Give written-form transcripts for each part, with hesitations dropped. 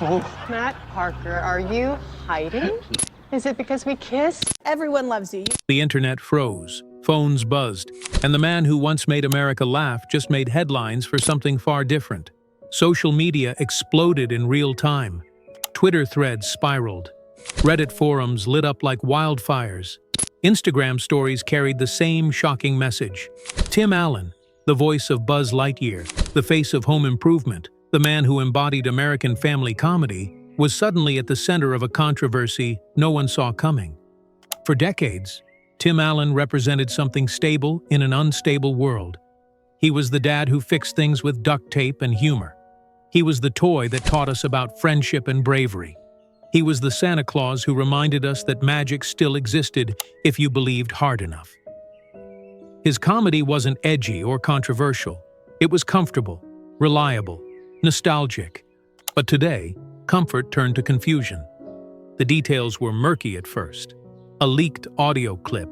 Oh. Matt Parker, are you hiding? Is it because we kissed? Everyone loves you. The internet froze, phones buzzed, and the man who once made America laugh just made headlines for something far different. Social media exploded in real time. Twitter threads spiraled. Reddit forums lit up like wildfires. Instagram stories carried the same shocking message. Tim Allen, the voice of Buzz Lightyear, the face of home improvement, the man who embodied American family comedy, was suddenly at the center of a controversy no one saw coming. For decades, Tim Allen represented something stable in an unstable world. He was the dad who fixed things with duct tape and humor. He was the toy that taught us about friendship and bravery. He was the Santa Claus who reminded us that magic still existed if you believed hard enough. His comedy wasn't edgy or controversial. It was comfortable, reliable, nostalgic. But today, comfort turned to confusion. The details were murky at first. A leaked audio clip,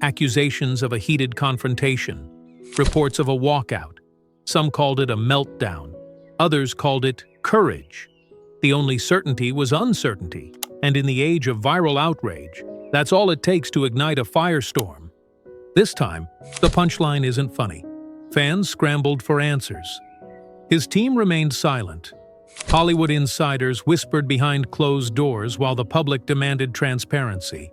accusations of a heated confrontation, reports of a walkout. Some called it a meltdown. Others called it courage. The only certainty was uncertainty, and in the age of viral outrage, that's all it takes to ignite a firestorm. This time, the punchline isn't funny. Fans scrambled for answers. His team remained silent. Hollywood insiders whispered behind closed doors while the public demanded transparency.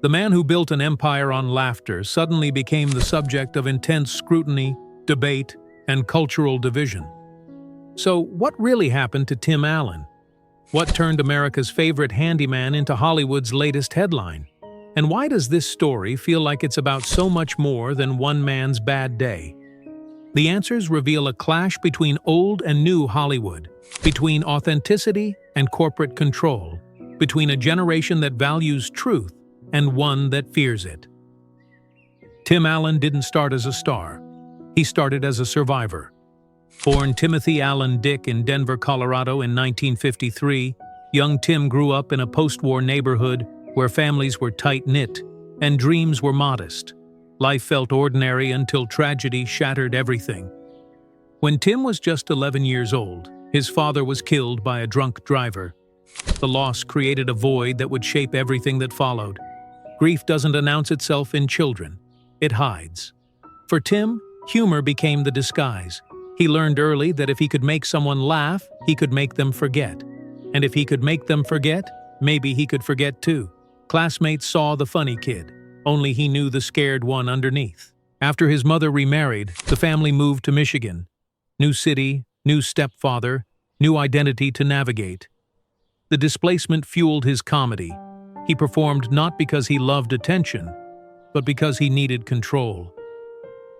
The man who built an empire on laughter suddenly became the subject of intense scrutiny, debate, and cultural division. So, what really happened to Tim Allen? What turned America's favorite handyman into Hollywood's latest headline? And why does this story feel like it's about so much more than one man's bad day? The answers reveal a clash between old and new Hollywood, between authenticity and corporate control, between a generation that values truth and one that fears it. Tim Allen didn't start as a star. He started as a survivor. Born Timothy Allen Dick in Denver, Colorado in 1953, young Tim grew up in a post-war neighborhood where families were tight-knit and dreams were modest. Life felt ordinary until tragedy shattered everything. When Tim was just 11 years old, his father was killed by a drunk driver. The loss created a void that would shape everything that followed. Grief doesn't announce itself in children. It hides. For Tim, humor became the disguise. He learned early that if he could make someone laugh, he could make them forget. And if he could make them forget, maybe he could forget too. Classmates saw the funny kid, only he knew the scared one underneath. After his mother remarried, the family moved to Michigan. New city, new stepfather, new identity to navigate. The displacement fueled his comedy. He performed not because he loved attention, but because he needed control.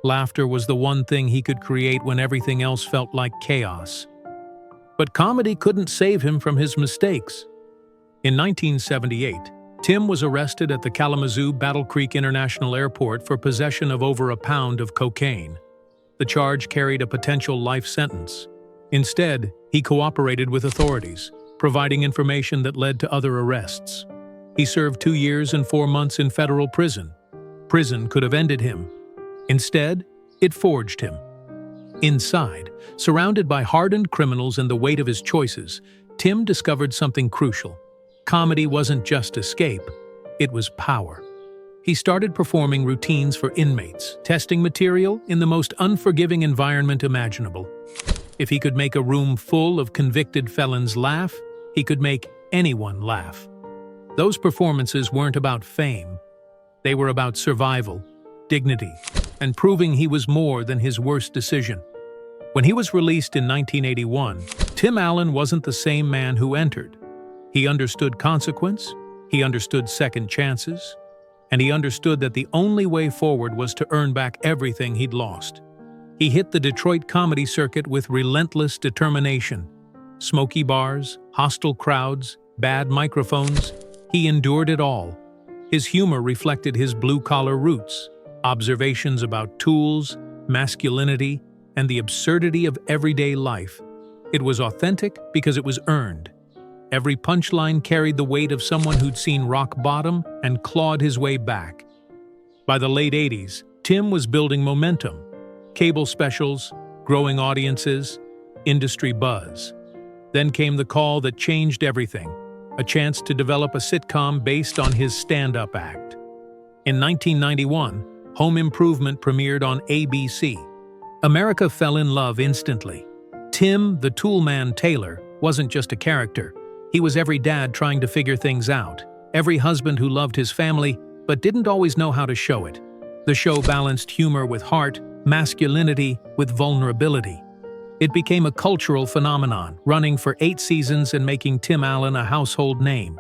Laughter was the one thing he could create when everything else felt like chaos. But comedy couldn't save him from his mistakes. In 1978, Tim was arrested at the Kalamazoo Battle Creek International Airport for possession of over a pound of cocaine. The charge carried a potential life sentence. Instead, he cooperated with authorities, providing information that led to other arrests. He served 2 years and 4 months in federal prison. Prison could have ended him. Instead, it forged him. Inside, surrounded by hardened criminals and the weight of his choices, Tim discovered something crucial. Comedy wasn't just escape, it was power. He started performing routines for inmates, testing material in the most unforgiving environment imaginable. If he could make a room full of convicted felons laugh, he could make anyone laugh. Those performances weren't about fame. They were about survival, dignity, and proving he was more than his worst decision. When he was released in 1981, Tim Allen wasn't the same man who entered. He understood consequence, he understood second chances, and he understood that the only way forward was to earn back everything he'd lost. He hit the Detroit comedy circuit with relentless determination. Smoky bars, hostile crowds, bad microphones, he endured it all. His humor reflected his blue-collar roots, observations about tools, masculinity, and the absurdity of everyday life. It was authentic because it was earned. Every punchline carried the weight of someone who'd seen rock bottom and clawed his way back. By the late 80s, Tim was building momentum. Cable specials, growing audiences, industry buzz. Then came the call that changed everything, a chance to develop a sitcom based on his stand-up act. In 1991, Home Improvement premiered on ABC. America fell in love instantly. Tim, the toolman Taylor, wasn't just a character. He was every dad trying to figure things out, every husband who loved his family but didn't always know how to show it. The show balanced humor with heart, masculinity with vulnerability. It became a cultural phenomenon, running for 8 seasons and making Tim Allen a household name.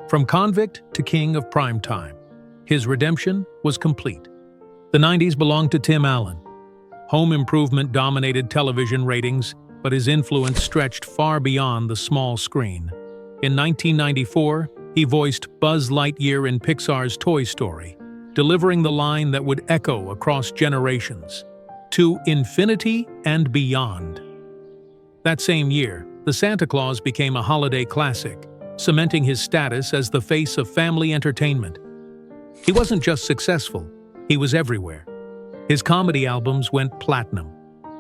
From convict to king of primetime, his redemption was complete. The 90s belonged to Tim Allen. Home Improvement dominated television ratings, but his influence stretched far beyond the small screen. In 1994, he voiced Buzz Lightyear in Pixar's Toy Story, delivering the line that would echo across generations, "To infinity and beyond." That same year, the Santa Claus became a holiday classic, cementing his status as the face of family entertainment. He wasn't just successful, he was everywhere. His comedy albums went platinum.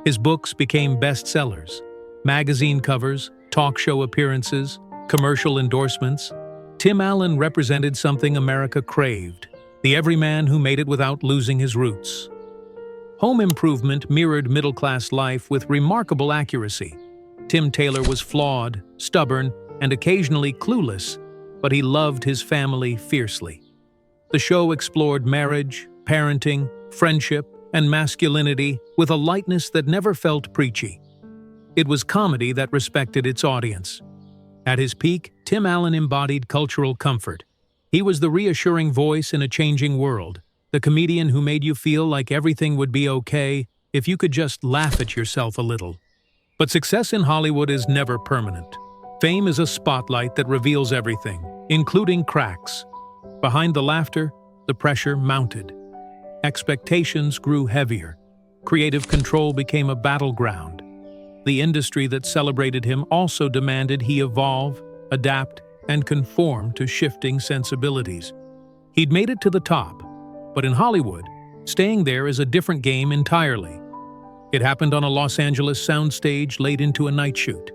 His books became bestsellers. Magazine covers, talk show appearances, commercial endorsements. Tim Allen represented something America craved, the everyman who made it without losing his roots. Home Improvement mirrored middle-class life with remarkable accuracy. Tim Taylor was flawed, stubborn, and occasionally clueless, but he loved his family fiercely. The show explored marriage, parenting, friendship, and masculinity with a lightness that never felt preachy. It was comedy that respected its audience. At his peak, Tim Allen embodied cultural comfort. He was the reassuring voice in a changing world, the comedian who made you feel like everything would be okay if you could just laugh at yourself a little. But success in Hollywood is never permanent. Fame is a spotlight that reveals everything, including cracks. Behind the laughter, the pressure mounted. Expectations grew heavier. Creative control became a battleground. The industry that celebrated him also demanded he evolve, adapt, and conform to shifting sensibilities. He'd made it to the top, but in Hollywood, staying there is a different game entirely. It happened on a Los Angeles soundstage late into a night shoot.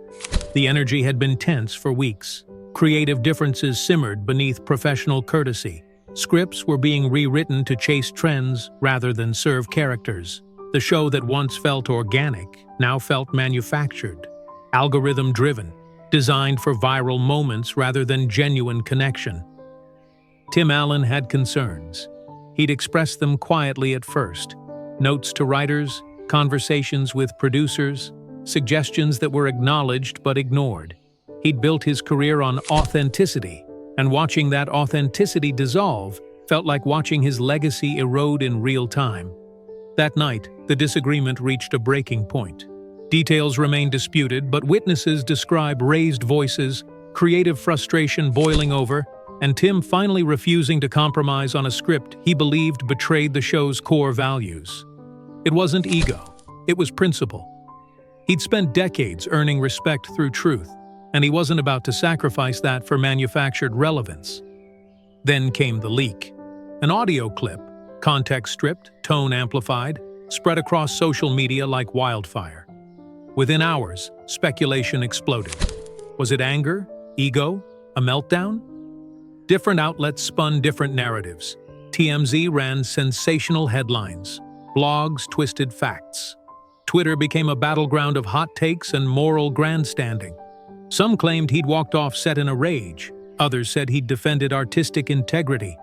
The energy had been tense for weeks. Creative differences simmered beneath professional courtesy. Scripts were being rewritten to chase trends rather than serve characters. The show that once felt organic now felt manufactured, algorithm-driven, designed for viral moments rather than genuine connection. Tim Allen had concerns. He'd expressed them quietly at first. Notes to writers, conversations with producers, suggestions that were acknowledged but ignored. He'd built his career on authenticity, and watching that authenticity dissolve felt like watching his legacy erode in real time. That night, the disagreement reached a breaking point. Details remain disputed, but witnesses describe raised voices, creative frustration boiling over, and Tim finally refusing to compromise on a script he believed betrayed the show's core values. It wasn't ego, it was principle. He'd spent decades earning respect through truth, and he wasn't about to sacrifice that for manufactured relevance. Then came the leak. An audio clip, context stripped, tone amplified, spread across social media like wildfire. Within hours, speculation exploded. Was it anger, ego, a meltdown? Different outlets spun different narratives. TMZ ran sensational headlines. Blogs twisted facts. Twitter became a battleground of hot takes and moral grandstanding. Some claimed he'd walked off set in a rage. Others said he'd defended artistic integrity.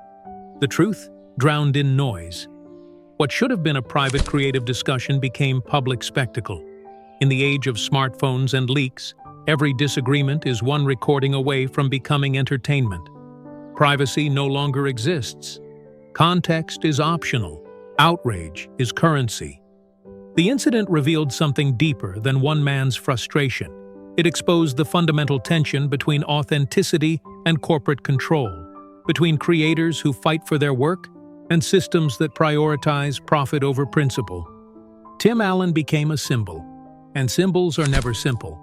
The truth drowned in noise. What should have been a private creative discussion became public spectacle. In the age of smartphones and leaks, every disagreement is one recording away from becoming entertainment. Privacy no longer exists. Context is optional. Outrage is currency. The incident revealed something deeper than one man's frustration. It exposed the fundamental tension between authenticity and corporate control, between creators who fight for their work and systems that prioritize profit over principle. Tim Allen became a symbol, and symbols are never simple.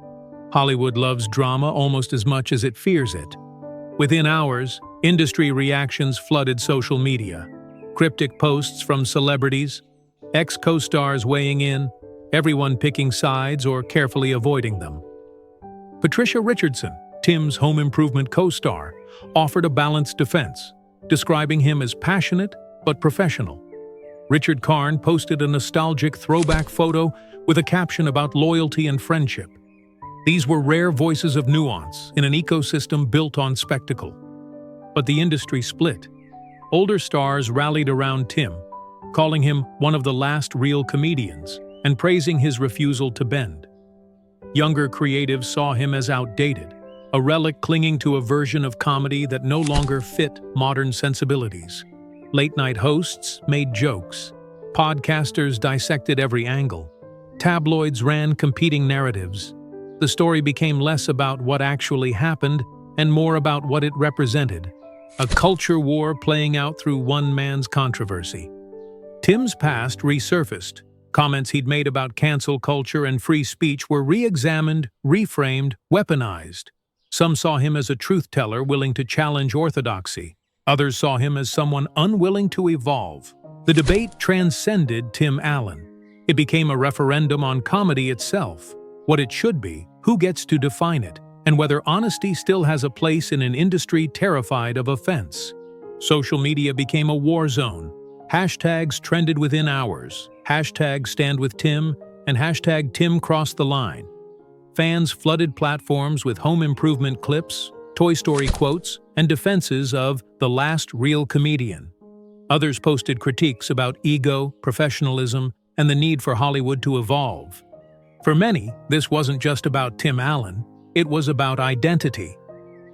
Hollywood loves drama almost as much as it fears it. Within hours, industry reactions flooded social media. Cryptic posts from celebrities, ex-co-stars weighing in, everyone picking sides or carefully avoiding them. Patricia Richardson, Tim's home improvement co-star, offered a balanced defense, describing him as passionate but professional. Richard Karn posted a nostalgic throwback photo with a caption about loyalty and friendship. These were rare voices of nuance in an ecosystem built on spectacle. But the industry split. Older stars rallied around Tim, calling him one of the last real comedians and praising his refusal to bend. Younger creatives saw him as outdated, a relic clinging to a version of comedy that no longer fit modern sensibilities. Late-night hosts made jokes. Podcasters dissected every angle. Tabloids ran competing narratives. The story became less about what actually happened and more about what it represented. A culture war playing out through one man's controversy. Tim's past resurfaced. Comments he'd made about cancel culture and free speech were re-examined, reframed, weaponized. Some saw him as a truth-teller willing to challenge orthodoxy. Others saw him as someone unwilling to evolve. The debate transcended Tim Allen. It became a referendum on comedy itself, what it should be, who gets to define it, and whether honesty still has a place in an industry terrified of offense. Social media became a war zone. Hashtags trended within hours. Hashtag Stand With Tim and hashtag Tim Crossed the Line. Fans flooded platforms with home improvement clips, Toy Story quotes, and defenses of the last real comedian. Others posted critiques about ego, professionalism, and the need for Hollywood to evolve. For many, this wasn't just about Tim Allen, it was about identity.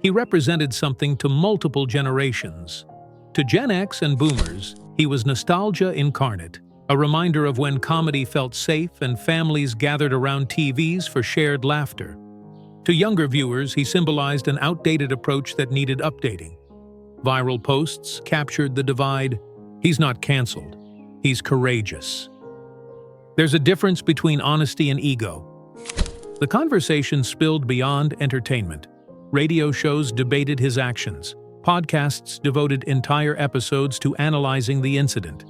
He represented something to multiple generations. To Gen X and Boomers, he was nostalgia incarnate, a reminder of when comedy felt safe and families gathered around TVs for shared laughter. To younger viewers, he symbolized an outdated approach that needed updating. Viral posts captured the divide. He's not canceled. He's courageous. There's a difference between honesty and ego. The conversation spilled beyond entertainment. Radio shows debated his actions. Podcasts devoted entire episodes to analyzing the incident.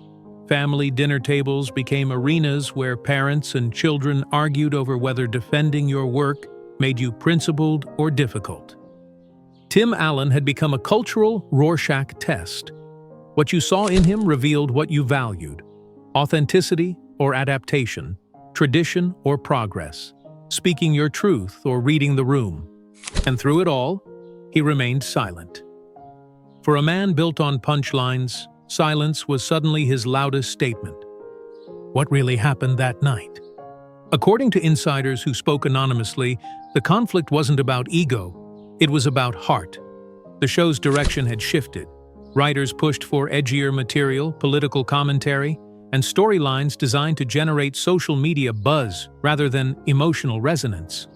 Family dinner tables became arenas where parents and children argued over whether defending your work made you principled or difficult. Tim Allen had become a cultural Rorschach test. What you saw in him revealed what you valued: authenticity or adaptation, tradition or progress, speaking your truth or reading the room. And through it all, he remained silent. For a man built on punchlines, silence was suddenly his loudest statement. What really happened that night? According to insiders who spoke anonymously, the conflict wasn't about ego, it was about heart. The show's direction had shifted. Writers pushed for edgier material, political commentary, and storylines designed to generate social media buzz rather than emotional resonance.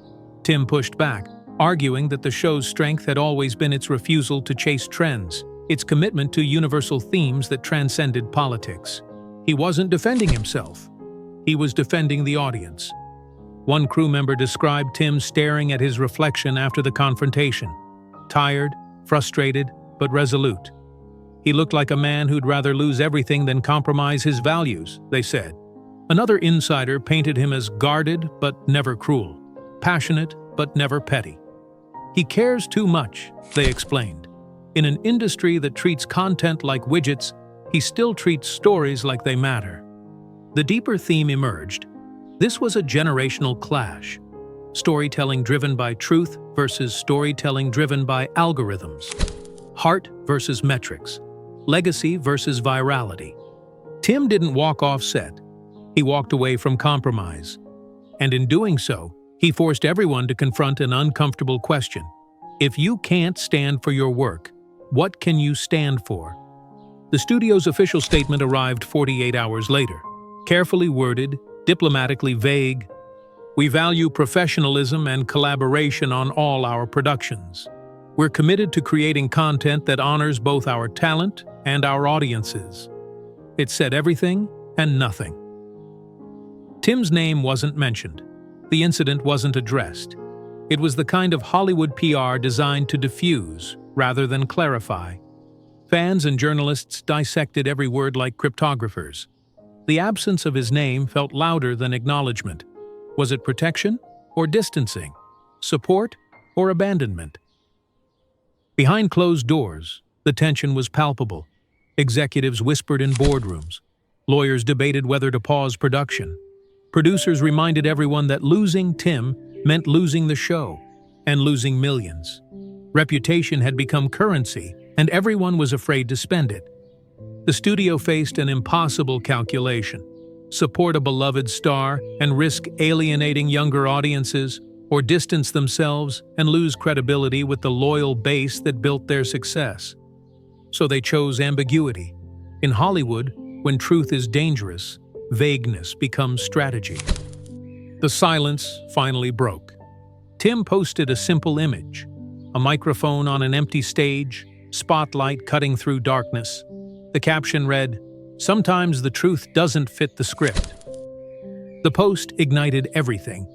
Tim pushed back, arguing that the show's strength had always been its refusal to chase trends, its commitment to universal themes that transcended politics. He wasn't defending himself. He was defending the audience. One crew member described Tim staring at his reflection after the confrontation. Tired, frustrated, but resolute. He looked like a man who'd rather lose everything than compromise his values, they said. Another insider painted him as guarded but never cruel, passionate but never petty. He cares too much, they explained. In an industry that treats content like widgets, he still treats stories like they matter. The deeper theme emerged. This was a generational clash. Storytelling driven by truth versus storytelling driven by algorithms. Heart versus metrics. Legacy versus virality. Tim didn't walk off set. He walked away from compromise. And in doing so, he forced everyone to confront an uncomfortable question. If you can't stand for your work, what can you stand for? The studio's official statement arrived 48 hours later. Carefully worded, diplomatically vague. We value professionalism and collaboration on all our productions. We're committed to creating content that honors both our talent and our audiences. It said everything and nothing. Tim's name wasn't mentioned. The incident wasn't addressed. It was the kind of Hollywood PR designed to diffuse rather than clarify. Fans and journalists dissected every word like cryptographers. The absence of his name felt louder than acknowledgement. Was it protection or distancing? Support or abandonment. Behind closed doors, the tension was palpable. Executives whispered in boardrooms. Lawyers debated whether to pause production. Producers reminded everyone that losing Tim meant losing the show and losing millions. Reputation had become currency, and everyone was afraid to spend it. The studio faced an impossible calculation: support a beloved star and risk alienating younger audiences, or distance themselves and lose credibility with the loyal base that built their success. So they chose ambiguity. In Hollywood, when truth is dangerous, vagueness becomes strategy. The silence finally broke. Tim posted a simple image: a microphone on an empty stage, spotlight cutting through darkness. The caption read, "Sometimes the truth doesn't fit the script." The post ignited everything.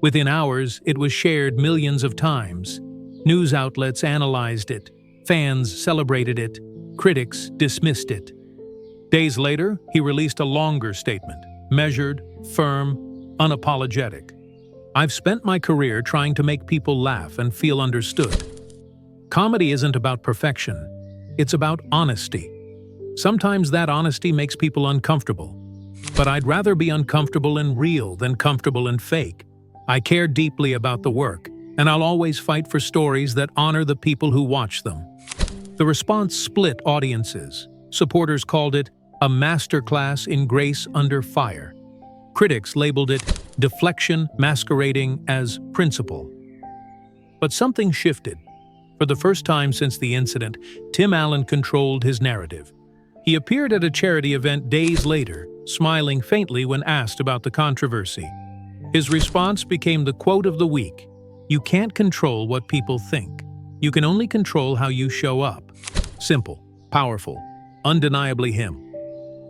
Within hours, it was shared millions of times. News outlets analyzed it, fans celebrated it, critics dismissed it. Days later, he released a longer statement, measured, firm, unapologetic. "I've spent my career trying to make people laugh and feel understood. Comedy isn't about perfection, it's about honesty. Sometimes that honesty makes people uncomfortable, but I'd rather be uncomfortable and real than comfortable and fake. I care deeply about the work, and I'll always fight for stories that honor the people who watch them." The response split audiences. Supporters called it a masterclass in grace under fire. Critics labeled it deflection masquerading as principle. But something shifted. For the first time since the incident, Tim Allen controlled his narrative. He appeared at a charity event days later, smiling faintly when asked about the controversy. His response became the quote of the week: "You can't control what people think. You can only control how you show up." Simple, powerful, undeniably him.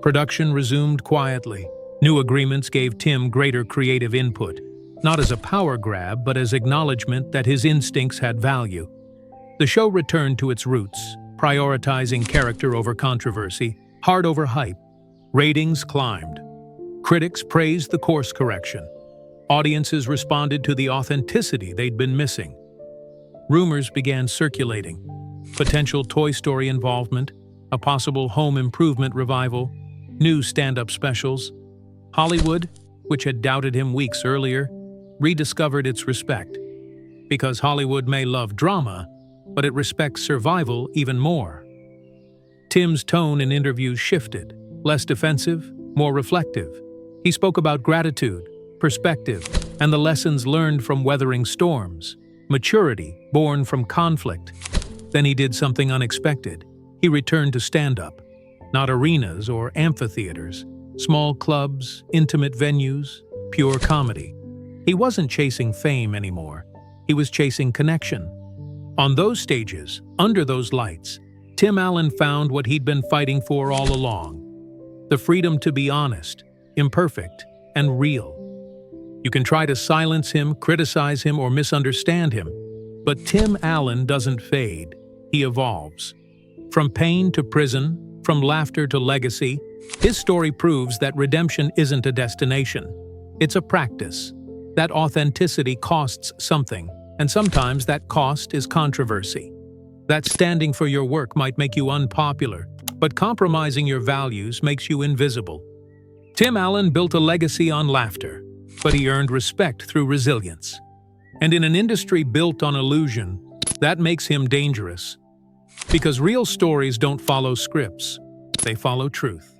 Production resumed quietly. New agreements gave Tim greater creative input, not as a power grab but as acknowledgement that his instincts had value. The show returned to its roots, prioritizing character over controversy, heart over hype. Ratings climbed. Critics praised the course correction. Audiences responded to the authenticity they'd been missing. Rumors began circulating: potential Toy Story involvement, a possible home improvement revival, new stand-up specials. Hollywood, which had doubted him weeks earlier, rediscovered its respect. Because Hollywood may love drama, but it respects survival even more. Tim's tone in interviews shifted, less defensive, more reflective. He spoke about gratitude, perspective, and the lessons learned from weathering storms, maturity born from conflict. Then he did something unexpected. He returned to stand-up. Not arenas or amphitheaters, small clubs, intimate venues, pure comedy. He wasn't chasing fame anymore. He was chasing connection. On those stages, under those lights, Tim Allen found what he'd been fighting for all along: the freedom to be honest, imperfect, and real. You can try to silence him, criticize him, or misunderstand him, but Tim Allen doesn't fade. He evolves. From pain to prison, from laughter to legacy, his story proves that redemption isn't a destination. It's a practice. That authenticity costs something, and sometimes that cost is controversy. That standing for your work might make you unpopular, but compromising your values makes you invisible. Tim Allen built a legacy on laughter, but he earned respect through resilience. And in an industry built on illusion, that makes him dangerous. Because real stories don't follow scripts, they follow truth.